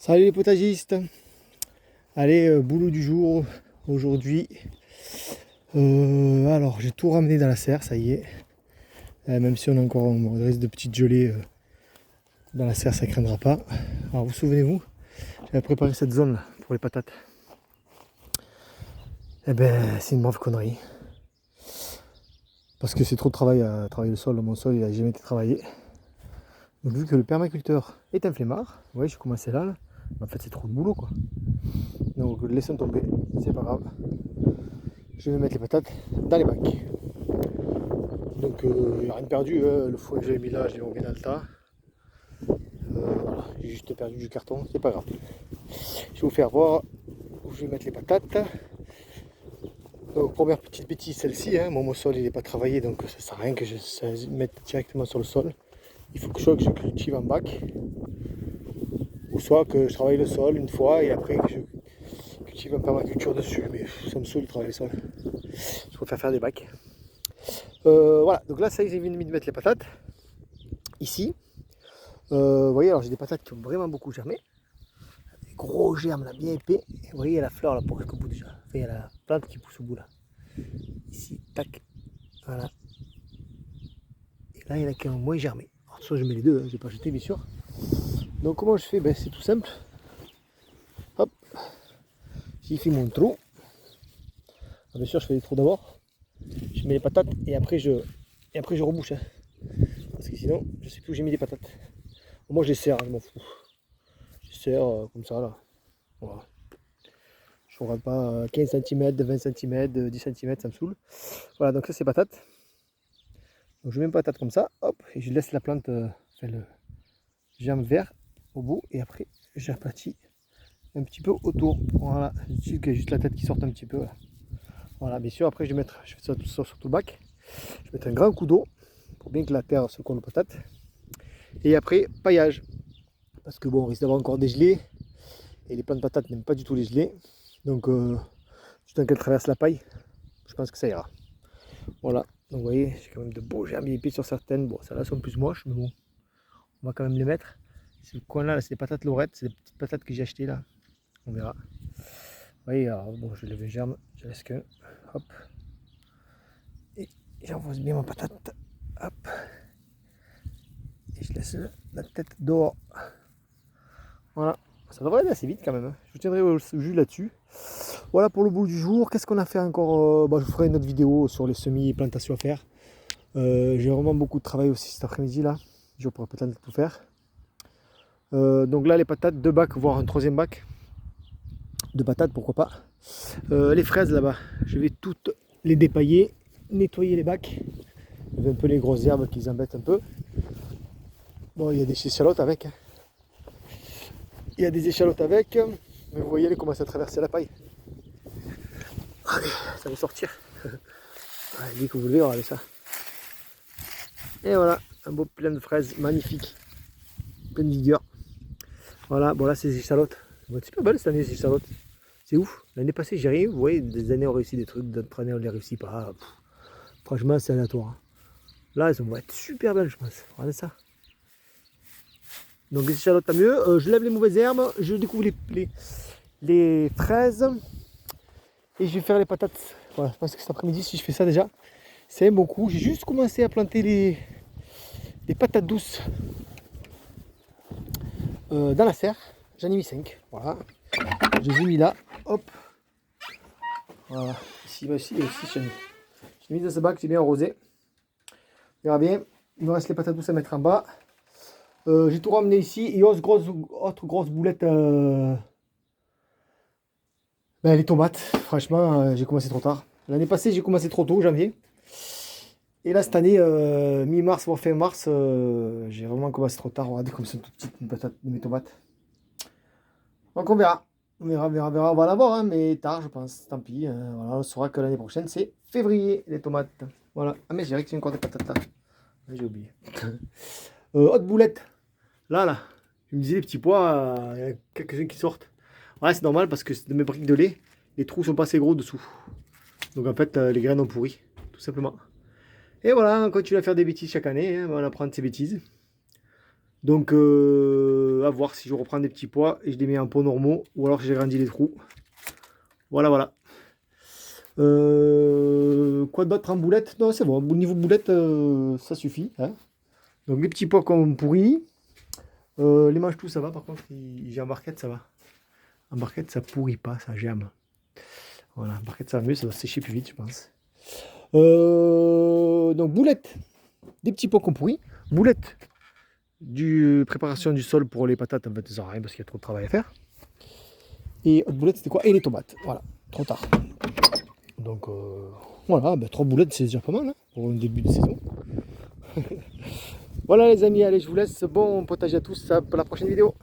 Salut les potagistes. Allez, boulot du jour aujourd'hui. Alors j'ai tout ramené dans la serre, ça y est. Même si on a encore un risque de petites gelées dans la serre, ça ne craindra pas. Alors vous souvenez-vous, j'avais préparé cette zone là pour les patates. Eh ben c'est une brave connerie. Parce que c'est trop de travail à travailler le sol. Mon sol il n'a jamais été travaillé. Donc vu que le permaculteur est un flemmard, vous voyez, je commençais là. En fait c'est trop de boulot quoi. Donc laissons tomber, c'est pas grave. Je vais mettre les patates dans les bacs. Donc il n'y a rien de perdu, hein. Le foin que j'avais mis là, je l'ai remis dans le tas. Voilà, j'ai juste perdu du carton, c'est pas grave. Je vais vous faire voir où je vais mettre les patates. Donc première petite bêtise, celle-ci, hein. Mon sol il n'est pas travaillé, donc ça sert à rien que je mette directement sur le sol. Il faut que soit que je cultive en bac, ou soit que je travaille le sol une fois et après que je cultive en permaculture dessus. Mais ça me saoule de travailler le sol. Je préfère faire des bacs. Voilà, donc là ça y est, j'ai fini de mettre les patates ici. Vous voyez, alors j'ai des patates qui ont vraiment beaucoup germé. Des gros germes là, bien épais. Et vous voyez, il y a la fleur là pour jusqu'au bout déjà. Enfin, il y a la plante qui pousse au bout là. Ici, tac. Voilà. Et là, il y en a qui ont moins germé. Alors, soit je mets les deux, hein, je vais pas jeter bien sûr. Donc comment je fais? Ben, c'est tout simple. Hop. J'y fais mon trou. Alors, bien sûr, je fais les trous d'abord. Je mets les patates et après je rebouche. Hein. Parce que sinon, je sais plus où j'ai mis les patates. Moi, je les serre, je m'en fous. Je les serre comme ça là. Voilà. Je ne regarde pas 15 cm, 20 cm, 10 cm, ça me saoule. Voilà, donc ça c'est patate. Donc je mets une patate comme ça, hop, et je laisse la plante faire le germe vert au bout, et après j'aplatis un petit peu autour. Voilà, il y a juste la tête qui sorte un petit peu. Là. Voilà, bien sûr, après je fais ça tout ça sur tout le bac. Je mets un grand coup d'eau pour bien que la terre se colle aux patates. Et après, paillage. Parce que bon, on risque d'avoir encore des gelées, et les plantes de patates n'aiment pas du tout les gelées. Donc, du temps qu'elles traversent la paille, je pense que ça ira. Voilà, donc vous voyez, j'ai quand même de beaux germes épais sur certaines. Bon, celles-là sont plus moches, mais bon, on va quand même les mettre. Ce coin-là, c'est des patates lorettes, c'est des petites patates que j'ai achetées là. On verra. Vous voyez, alors bon, je lève les germes, je laisse qu'un. Hop. Et j'envoie bien ma patate. Hop. Et je laisse la tête dehors. Voilà. Ça devrait aller assez vite quand même. Hein. Je vous tiendrai au jus là-dessus. Voilà pour le bout du jour. Qu'est-ce qu'on a fait encore? Je vous ferai une autre vidéo sur les semis et plantations à faire. J'ai vraiment beaucoup de travail aussi cet après-midi là. Je pourrais peut-être tout faire. Donc là les patates, 2 bacs, voire un 3e bac de patates, pourquoi pas. Les fraises là-bas, je vais toutes les dépailler, nettoyer les bacs. Il y a un peu les grosses herbes qui les embêtent un peu. Bon, il y a des échalotes avec. Hein. Il y a des échalotes avec. Mais vous voyez, elles commencent à traverser la paille. Allez, ça va sortir. Allez, dès que vous voulez, regardez ça. Et voilà, un beau plein de fraises, magnifique. Plein de vigueur. Voilà, bon là c'est des échalotes. Elles vont être super belles cette année ces échalotes. C'est ouf. L'année passée j'ai rien. Vous voyez, des années on réussit des trucs, d'autres années on les réussit pas. Pff, franchement c'est aléatoire. Hein. Là elles vont être super belles je pense. Regardez ça. Donc les échalotes à mieux. Je lève les mauvaises herbes, je découvre les fraises. Et je vais faire les patates. Voilà, je pense que cet après-midi si je fais ça déjà, c'est un bon coup. J'ai juste commencé à planter les patates douces dans la serre. J'en ai mis 5. Voilà. Je les ai mis là. Hop. Voilà. Ici, aussi, je l'ai mis dans ce bac, j'ai bien arrosé. On verra bien. Il me reste les patates douces à mettre en bas. J'ai tout ramené ici. Et autre grosse boulette. Les tomates. Franchement, j'ai commencé trop tard. L'année passée, j'ai commencé trop tôt, janvier. Et là, cette année, mi-mars, voire fin mars, j'ai vraiment commencé trop tard. Regardez comme c'est tout petites mes tomates. Donc on verra. On verra. On va l'avoir, hein, mais tard, je pense. Tant pis. Voilà, on saura que l'année prochaine, c'est février, les tomates. Voilà. Ah, mais j'ai que j'ai encore des patates là. J'ai oublié. Autre boulette. Là. Je me disais, les petits pois, il y a quelques-uns qui sortent. Ouais, c'est normal parce que de mes briques de lait, les trous sont pas assez gros dessous. Donc en fait, les graines ont pourri, tout simplement. Et voilà, on continue à faire des bêtises chaque année. Hein, on apprend de ses bêtises. Donc à voir si je reprends des petits pois et je les mets en pots normaux ou alors si j'agrandis les trous. Voilà, voilà. Quoi d'autre en boulette? Non, c'est bon. Au niveau boulette, ça suffit, hein. Donc les petits pois qu'on pourrit. Les mange-tout, ça va. Par contre, j'ai en barquette, ça va. En barquette, ça pourrit pas, ça germe. Voilà, en barquette, ça va mieux, ça va sécher plus vite, je pense. Donc boulette, des petits pois qu'on pourrit. Boulette, du préparation du sol pour les patates, en fait, ça sert à rien parce qu'il y a trop de travail à faire. Et autre boulette, c'était quoi? Et les tomates. Voilà, trop tard. Donc voilà, 3 boulettes, c'est déjà pas mal hein, pour un début de saison. Voilà les amis, allez, je vous laisse. Bon potager à tous, ça pour la prochaine vidéo.